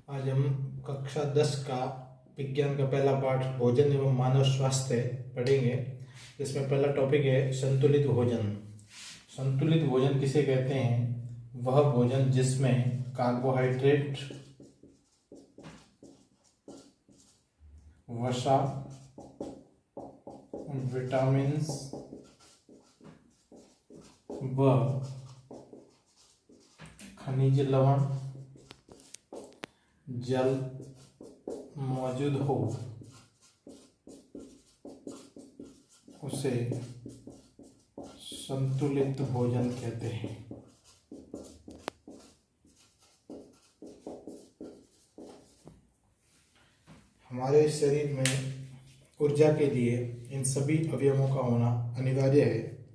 आज हम कक्षा 10 का विज्ञान का पहला पाठ भोजन एवं मानव स्वास्थ्य पढ़ेंगे। इसमें पहला टॉपिक है संतुलित भोजन। संतुलित भोजन किसे कहते हैं? वह भोजन जिसमें कार्बोहाइड्रेट, वसा, विटामिन्स व खनिज लवण, जल मौजूद हो, उसे संतुलित भोजन कहते हैं। हमारे शरीर में ऊर्जा के लिए इन सभी अवयवों का होना अनिवार्य है।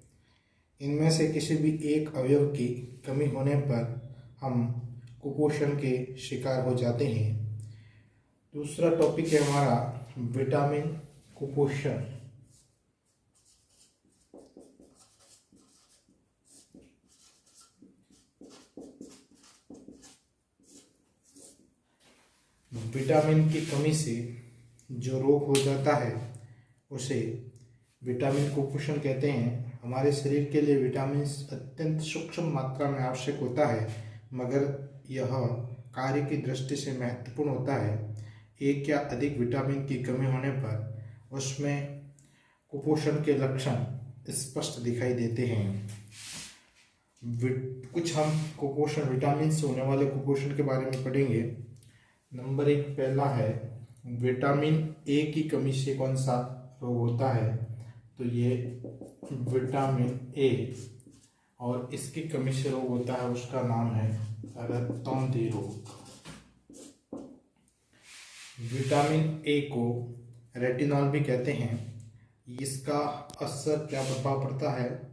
इनमें से किसी भी एक अवयव की कमी होने पर हम कुपोषण के शिकार हो जाते हैं। दूसरा टॉपिक है हमारा विटामिन कुपोषण। विटामिन की कमी से जो रोग हो जाता है उसे विटामिन कुपोषण कहते हैं। हमारे शरीर के लिए विटामिन अत्यंत सूक्ष्म मात्रा में आवश्यक होता है, मगर यह कार्य की दृष्टि से महत्वपूर्ण होता है। एक या अधिक विटामिन की कमी होने पर उसमें कुपोषण के लक्षण स्पष्ट दिखाई देते हैं। कुछ हम कुपोषण, विटामिन से होने वाले कुपोषण के बारे में पढ़ेंगे। नंबर 1 पहला है विटामिन ए की कमी से कौन सा रोग होता है? तो ये विटामिन ए और इसकी कमी से रोग होता है, उसका नाम है रक्तौंधी रोग। विटामिन ए को रेटिनॉल भी कहते हैं। इसका असर क्या प्रभाव पड़ता है?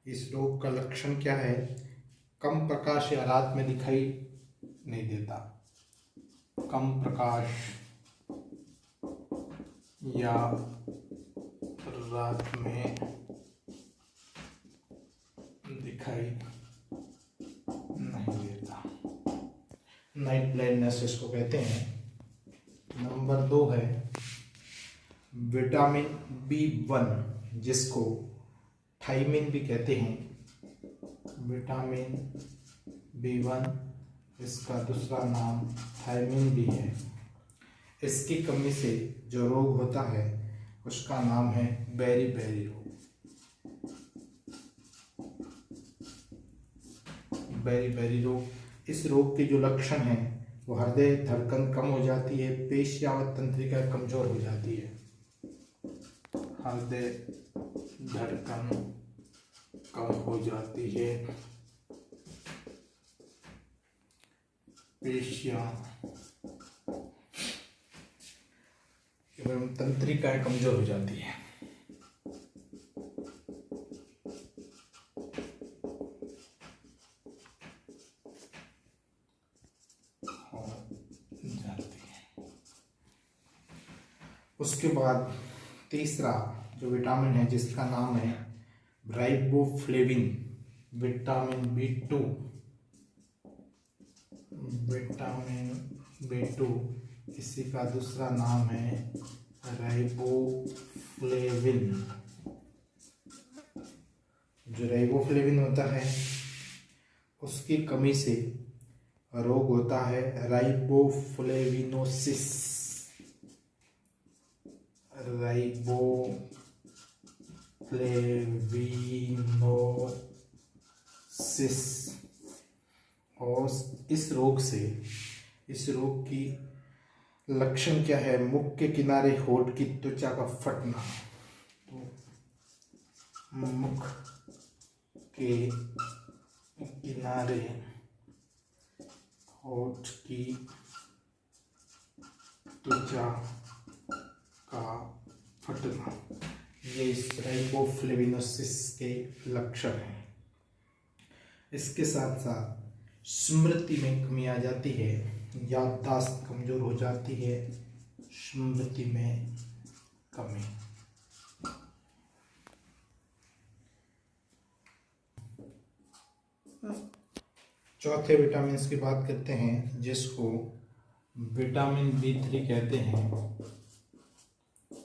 इस रोग का लक्षण क्या है? कम प्रकाश या रात में दिखाई नहीं देता। कम प्रकाश या रात में दिखाई नहीं देता, नाइट ब्लाइंडनेस इसको कहते हैं। नंबर 2 है विटामिन B1, जिसको थायमिन भी कहते हैं। विटामिन B1, इसका दूसरा नाम थायमिन भी है। इसकी कमी से जो रोग होता है उसका नाम है बेरी-बेरी रोग। बेरी-बेरी रोग, इस रोग के जो लक्षण हैं वो हृदय धड़कन कम हो जाती है, पेशियां व तंत्रिका कमजोर हो जाती है। हृदय धड़कन कम हो जाती है, पेशियां एवं तंत्रिकाएं कमजोर हो जाती है। उसके बाद तीसरा जो विटामिन है जिसका नाम है riboflavin, vitamin B2। Vitamin B2, इसी का दूसरा नाम है राइबोफ्लेविन। जो राइबोफ्लेविन होता है उसकी कमी से रोग होता है राइबोफ्लेविनोसिस। राइबोफ्लेविनोसिस, और इस रोग की लक्षण क्या है? मुख के किनारे होठ की त्वचा का फटना। तो मुख के किनारे होठ की त्वचा का फटना, ये इस राइबोफ्लेविनोसिस के लक्षण हैं। इसके साथ साथ स्मृति में कमी आ जाती है, याददाश्त कमजोर हो जाती है, स्मृति में कमी। चौथे विटामिन की बात करते हैं जिसको विटामिन B3 कहते हैं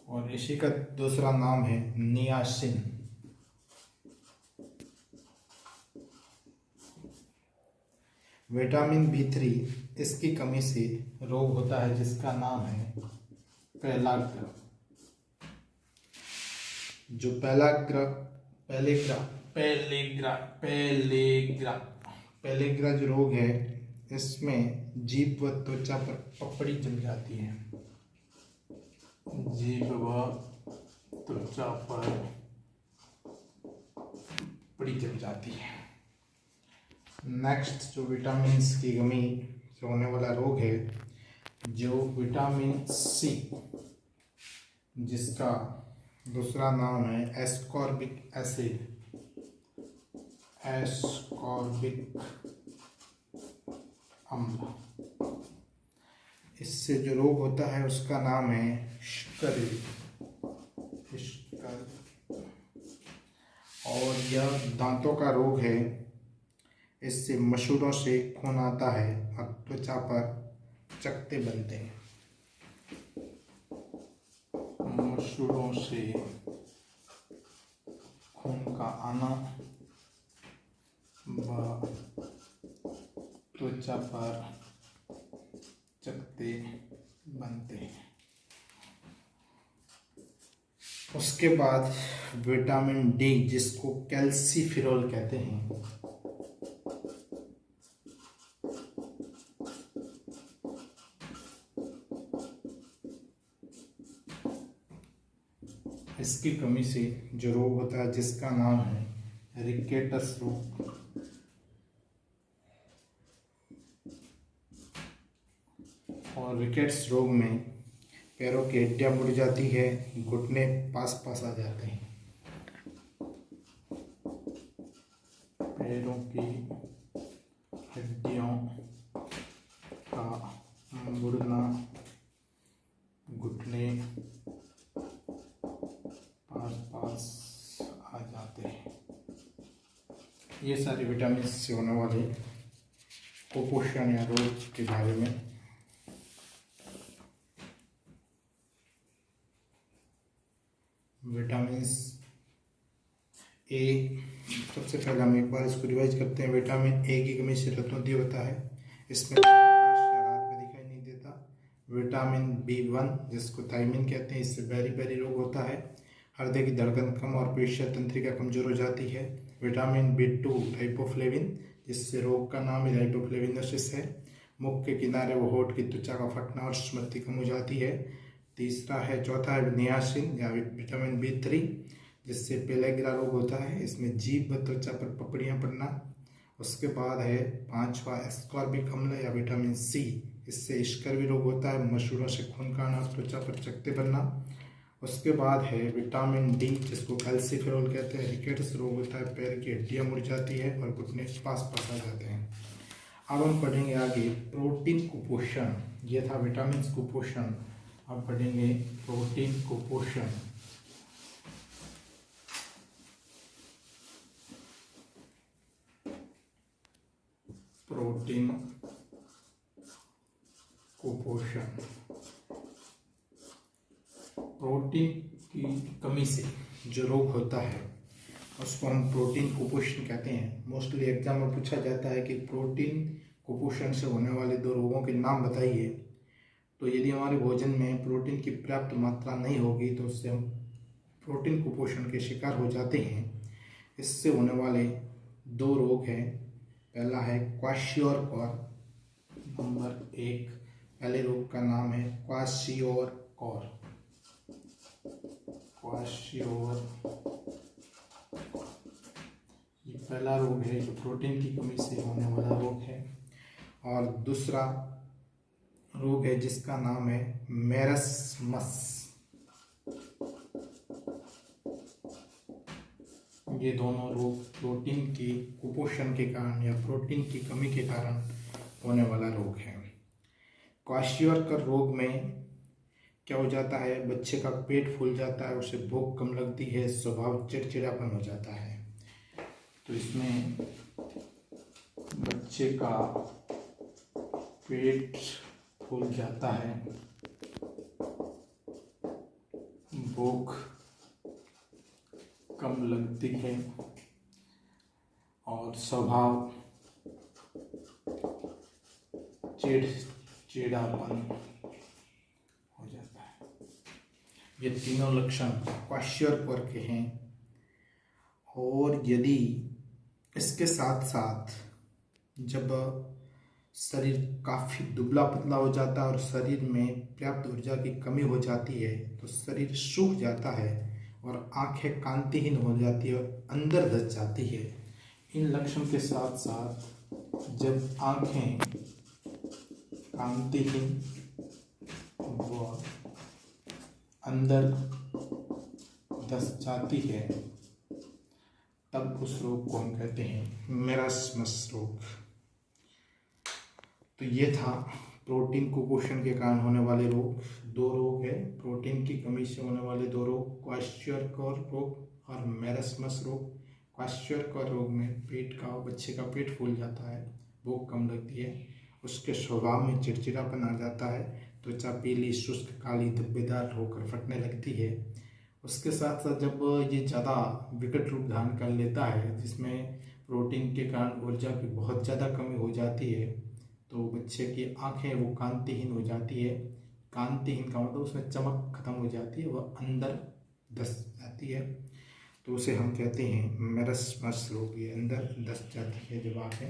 और इसी का दूसरा नाम है नियासिन। विटामिन B3 इसकी कमी से रोग होता है जिसका नाम है पेलाग्रा। जो पेलेग्रा जो रोग है, इसमें जीभ व त्वचा पर पपड़ी जम जाती है। जीभ व त्वचा पर पपड़ी जम जाती है। नेक्स्ट जो विटामिन की कमी से होने वाला रोग है, जो विटामिन C, जिसका दूसरा नाम है एस्कॉर्बिक एसिड। एस्कॉर्बिक अम्ल, इससे जो रोग होता है उसका नाम है स्कर्वी। और यह दांतों का रोग है। इससे मसूड़ों से खून आता है और त्वचा पर चकत्ते बनते हैं। मसूड़ों से खून का आना व त्वचा पर चकत्ते बनते हैं। उसके बाद विटामिन D, जिसको कैल्सीफेरॉल कहते हैं, इसकी कमी से जो रोग होता है जिसका नाम है रिकेटस रोग। और रिकेट्स रोग में पैरों की हड्डियां मुड़ जाती है, घुटने पास पास आ जाते हैं। पैरों की हड्डियों का मुड़ना, घुटने पास पास आ जाते हैं। ये सारे विटामिन से होने वाले कुपोषण या रोग के बारे में। विटामिन ए, सबसे पहले हम एक बार इसको रिवाइज करते हैं। विटामिन ए की कमी से रक्तोत्पत्ति होता है, इसमें रात में दिखाई नहीं देता। विटामिन B1, जिसको थायमिन कहते हैं, इससे बेरी रोग होता है। हृदय की धड़कन कम और पेशियां तंत्रिका कमजोर हो जाती है। विटामिन B2 राइबोफ्लेविन, जिससे रोग का नाम राइबोफ्लेविनोसिस है। मुख के किनारे व होठ की त्वचा का फटना और स्मृति कम हो जाती है। चौथा है नियासिन या विटामिन B3, जिससे पेलेग्रा रोग होता है, इसमें जीभ व त्वचा पर पपड़ियाँ पड़ना। उसके बाद है पांचवा एस्कॉर्बिक अम्ल या विटामिन C, इससे स्कर्वी रोग होता है, मसूड़ों से खून का आना, त्वचा पर चकत्ते बनना। उसके बाद है विटामिन D, जिसको कैल्सीफेरॉल कहते हैं, रिकेट्स रोग होता है, पैर की हड्डियाँ मुड़ जाती है और घुटने पास पास आ जाते हैं। अब हम पढ़ेंगे आगे प्रोटीन कुपोषण। ये था विटामिन कुपोषण। अब पढ़ेंगे प्रोटीन कुपोषण। प्रोटीन कुपोषण, प्रोटीन की कमी से जो रोग होता है उसको हम प्रोटीन कुपोषण कहते हैं। मोस्टली एग्जाम में पूछा जाता है कि प्रोटीन कुपोषण से होने वाले दो रोगों के नाम बताइए। तो यदि हमारे भोजन में प्रोटीन की पर्याप्त मात्रा नहीं होगी तो उससे हम प्रोटीन कुपोषण के शिकार हो जाते हैं। इससे होने वाले दो रोग हैं। पहला है क्वाशियोरकॉर। नंबर 1, पहले रोग का नाम है क्वाशियोरकॉर। ये पहला रोग है जो प्रोटीन की कमी से होने वाला रोग है। और दूसरा रोग है जिसका नाम है मेरस्मस। ये दोनों रोग प्रोटीन की कुपोषण के कारण या प्रोटीन की कमी के कारण होने वाला रोग है। क्वाशियोरकर रोग में क्या हो जाता है, बच्चे का पेट फूल जाता है, उसे भूख कम लगती है, स्वभाव चिड़चिड़ापन हो जाता है। तो इसमें बच्चे का पेट फूल जाता है, भूख कम लगती है और स्वभाव चिड़चिड़ापन हो जाता है। ये तीनों लक्षण क्वाश्योरकर के हैं। और यदि इसके साथ साथ जब शरीर काफ़ी दुबला पतला हो जाता है और शरीर में पर्याप्त ऊर्जा की कमी हो जाती है तो शरीर सूख जाता है और आंखें कांतिहीन हो जाती है और अंदर धस जाती है। इन लक्षण के साथ साथ जब आंखें कांतिहीन व अंदर धस जाती है तब उस रोग को हम कहते हैं मेरास्मस रोग। तो ये था प्रोटीन कुपोषण के कारण होने वाले रोग। दो रोग है, प्रोटीन की कमी से होने वाले दो रोग, क्वाश्योरकर रोग और मेरास्मस रोग। क्वाश्योरकर रोग में पेट का, बच्चे का पेट फूल जाता है, भूख कम लगती है, उसके स्वभाव में चिड़चिड़ापन आ जाता है, त्वचा पीली, शुष्क, काली, धब्बेदार होकर फटने लगती है। उसके साथ साथ जब ये ज़्यादा विकट रूप धारण कर लेता है जिसमें प्रोटीन के कारण ऊर्जा की बहुत ज़्यादा कमी हो जाती है तो बच्चे की आंखें वो कांतिहीन हो जाती है। कांतिहीन का मतलब उसमें चमक खत्म हो जाती है, वह अंदर धस जाती है, तो उसे हम कहते हैं मेरास्मस रोग। ये अंदर धस जाती है, जब आंखें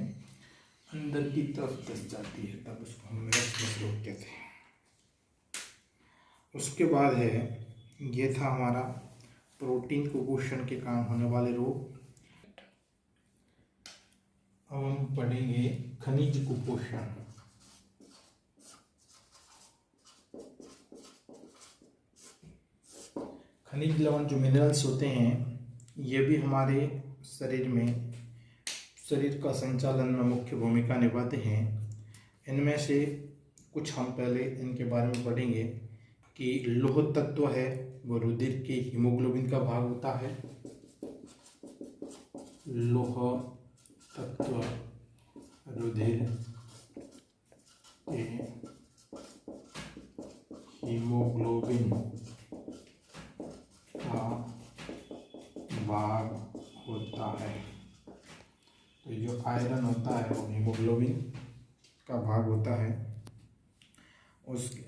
अंदर की तरफ धस जाती है तब उसको हम मेरास्मस रोग कहते हैं। उसके बाद है, ये था हमारा प्रोटीन कुपोषण के कारण होने वाले रोग। अब हम पढ़ेंगे खनिज कुपोषण। खनिज लवण जो मिनरल्स होते हैं ये भी हमारे शरीर का संचालन में मुख्य भूमिका निभाते हैं। इनमें से कुछ हम पहले इनके बारे में पढ़ेंगे कि लौह तत्व है वो रुधिर के हीमोग्लोबिन का भाग होता है। लौह तत्व रुधिर के हीमोग्लोबिन का भाग होता है। तो जो आयरन होता है वो हीमोग्लोबिन का भाग होता है।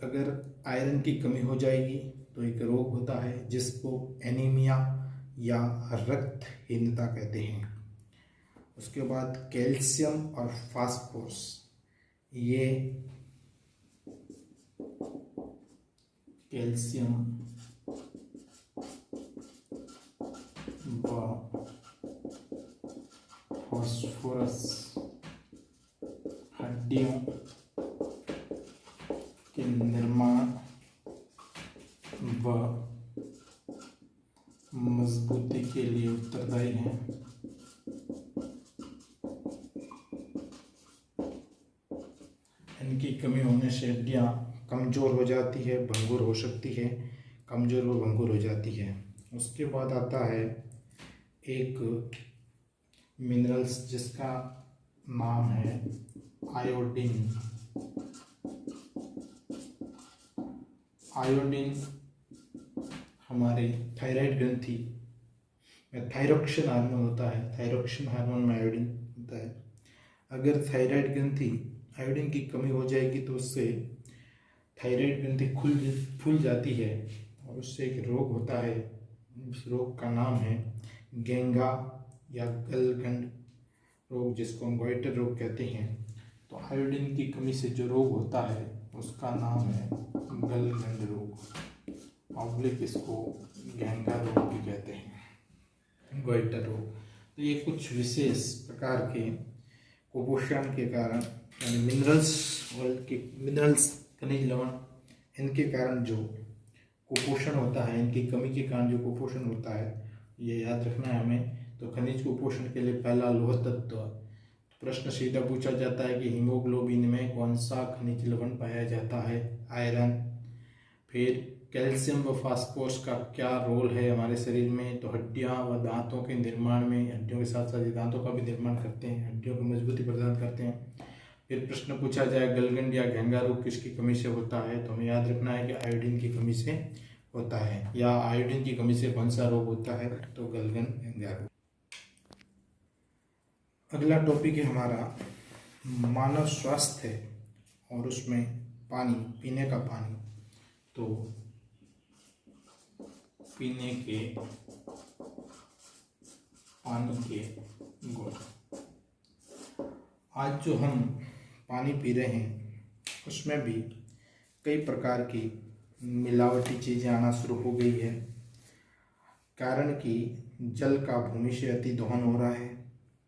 अगर आयरन की कमी हो जाएगी तो एक रोग होता है जिसको एनीमिया या रक्तहीनता कहते हैं। उसके बाद कैल्शियम और फास्फोरस, ये कैल्शियम व फास्फोरस हड्डियों के निर्माण व मजबूती के लिए उत्तरदायी हैं। इनकी कमी होने से हड्डियाँ कमज़ोर हो जाती है, भंगुर हो सकती है, कमज़ोर व भंगुर हो जाती है। उसके बाद आता है एक मिनरल्स जिसका नाम है आयोडीन। आयोडीन हमारे थायराइड ग्रंथि में थायरोक्सिन हार्मोन होता है, थायरोक्सिन हार्मोन में आयोडीन होता है। अगर थायराइड ग्रंथि आयोडीन की कमी हो जाएगी तो उससे थायराइड ग्रंथि फूल जाती है और उससे एक रोग होता है। उस रोग का नाम है गेंगा या गलगंड रोग, जिसको हम गोइटर रोग कहते हैं। तो आयोडीन की कमी से जो रोग होता है उसका नाम है गलगंड रोग, पब्लिक इसको गेंगा रोग भी कहते हैं, गोइटर रोग। तो ये कुछ विशेष प्रकार के कुपोषण के कारण, यानी मिनरल्स खनिज लवण, इनके कारण जो कुपोषण होता है, इनकी कमी के कारण जो कुपोषण होता है, ये याद रखना है हमें। तो खनिज कुपोषण के लिए पहला लौह तत्व। प्रश्न सीधा पूछा जाता है कि हीमोग्लोबिन में कौन सा खनिज लवण पाया जाता है? आयरन। फिर कैल्शियम व फास्फोरस का क्या रोल है हमारे शरीर में? तो हड्डियां व दांतों के निर्माण में, हड्डियों के साथ साथ दांतों का भी निर्माण करते हैं, हड्डियों को मजबूती प्रदान करते हैं। फिर प्रश्न पूछा जाए गलगंड या घेंगा रोग किसकी कमी से होता है, तो हमें याद रखना है कि आयोडीन की कमी से होता है, या आयोडीन की कमी से कौन सा रोग होता है, तो गलगंड घेंगा रोग। अगला टॉपिक है हमारा मानव स्वास्थ्य और उसमें पानी, पीने का पानी। तो पीने के पानी के गुण। आज जो हम पानी पी रहे हैं उसमें भी कई प्रकार की मिलावटी चीज़ें आना शुरू हो गई है, कारण कि जल का भूमि से अति दोहन हो रहा है।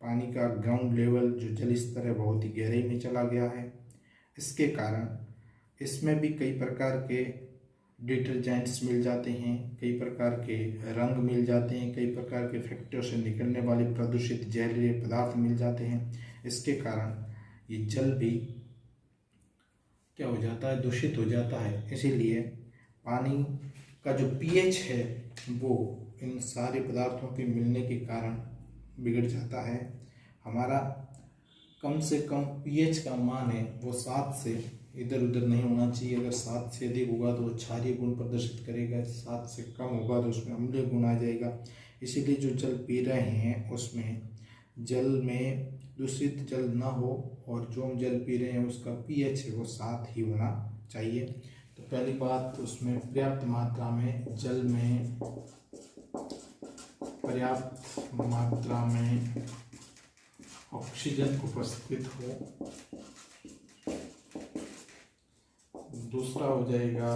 पानी का ग्राउंड लेवल जो जल स्तर है बहुत ही गहराई में चला गया है। इसके कारण इसमें भी कई प्रकार के डिटर्जेंट्स मिल जाते हैं, कई प्रकार के रंग मिल जाते हैं, कई प्रकार के फैक्ट्रियों से निकलने वाले प्रदूषित जहरीले पदार्थ मिल जाते हैं। इसके कारण ये जल भी क्या हो जाता है, दूषित हो जाता है। इसीलिए पानी का जो पीएच है वो इन सारे पदार्थों के मिलने के कारण बिगड़ जाता है। हमारा कम से कम पीएच का मान है वो 7 से इधर उधर नहीं होना चाहिए। अगर 7 से अधिक होगा तो वो क्षारीय गुण प्रदर्शित करेगा, 7 से कम होगा तो उसमें अम्लीय गुण आ जाएगा। इसीलिए जो जल पी रहे हैं उसमें जल में दूषित जल ना हो, और जो हम जल पी रहे हैं उसका पीएच है वो 7 ही होना चाहिए। तो पहली बात, उसमें पर्याप्त मात्रा में जल में पर्याप्त मात्रा में ऑक्सीजन उपस्थित हो। दूसरा हो जाएगा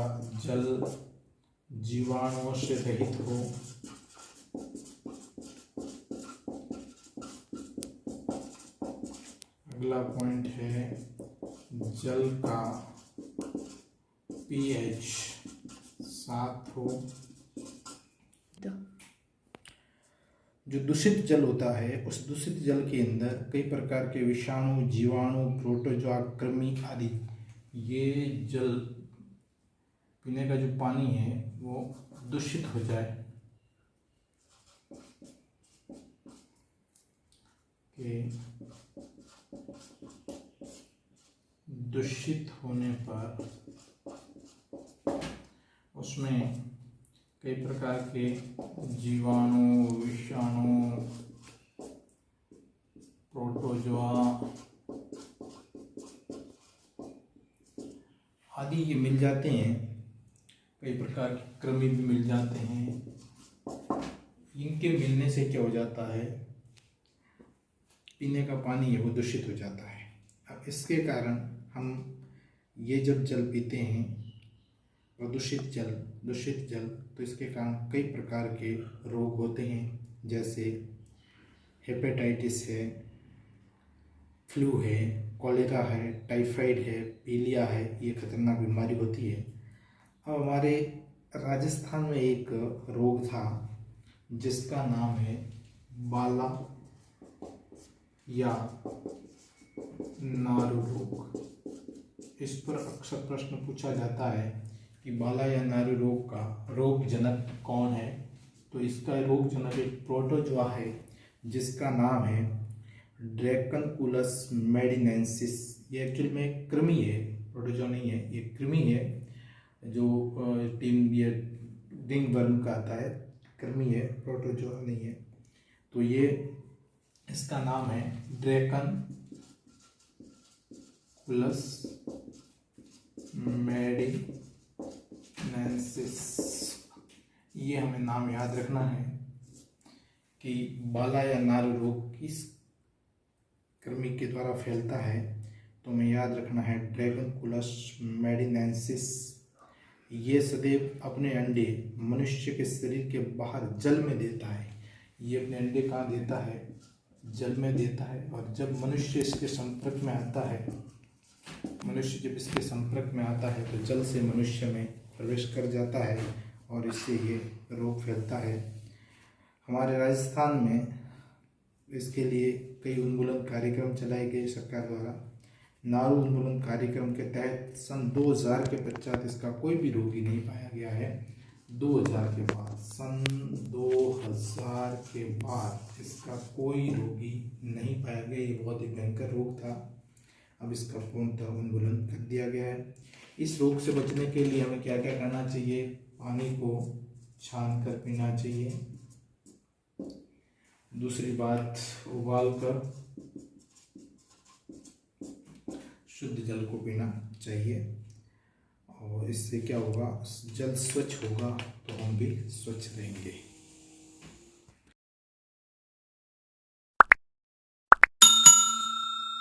जल जीवाणुओं से रहित हो। अगला पॉइंट है जल का पीएच 7 हो। जो दूषित जल होता है उस दूषित जल के अंदर कई प्रकार के विषाणु, जीवाणु, प्रोटोजोआ, कृमि आदि, ये जल पीने का जो पानी है वो दूषित हो जाए कि दूषित होने पर उसमें कई प्रकार के जीवाणु, विषाणु, प्रोटोजोआ आदि ये मिल जाते हैं। कई प्रकार के कृमि भी मिल जाते हैं। इनके मिलने से क्या हो जाता है, पीने का पानी है वो दूषित हो जाता है। अब इसके कारण हम ये जब जल पीते हैं प्रदूषित जल, तो इसके कारण कई प्रकार के रोग होते हैं, जैसे हेपेटाइटिस है, फ्लू है, कॉलेरा है, टाइफाइड है, पीलिया है, ये खतरनाक बीमारी होती है। अब हमारे राजस्थान में एक रोग था जिसका नाम है बाला या नारू रोग। इस पर अक्सर प्रश्न पूछा जाता है कि बाला या नारू रोग का रोग जनक कौन है। तो इसका रोग जनक एक प्रोटोजोआ है जिसका नाम है ड्रैकनकुलस मेडिनेंसिस। ये एक्चुअल में कृमि है, प्रोटोजोआ नहीं है, ये कृमि है जो टीम ये रिंग वर्म का आता है, कृमि है, प्रोटोजोआ नहीं है। तो ये इसका नाम है ड्रैकनकुलस मेडिनेंसिस। ये हमें नाम याद रखना है कि बाला या नारू रोग किस कृमि के द्वारा फैलता है। तो हमें याद रखना है ड्रैकनकुलस मेडिनेंसिस। ये सदैव अपने अंडे मनुष्य के शरीर के बाहर जल में देता है। ये अपने अंडे कहाँ देता है, जल में देता है। और जब मनुष्य इसके संपर्क में आता है, मनुष्य जब इसके संपर्क में आता है तो जल से मनुष्य में प्रवेश कर जाता है और इससे ये रोग फैलता है। हमारे राजस्थान में इसके लिए कई उन्मूलन कार्यक्रम चलाए गए सरकार द्वारा। नारू उन्मूलन कार्यक्रम के तहत सन 2000 के पश्चात इसका कोई भी रोगी नहीं पाया गया है। 2000 के बाद, सन 2000 के बाद इसका कोई रोगी नहीं पाया गया। ये बहुत ही भयंकर रोग था। अब इसका पूर्णतः उन्मूलन कर दिया गया है। इस रोग से बचने के लिए हमें क्या क्या करना चाहिए? पानी को छान कर पीना चाहिए। दूसरी बात, उबाल कर शुद्ध जल को पीना चाहिए, और इससे क्या होगा, जल स्वच्छ होगा तो हम भी स्वच्छ रहेंगे।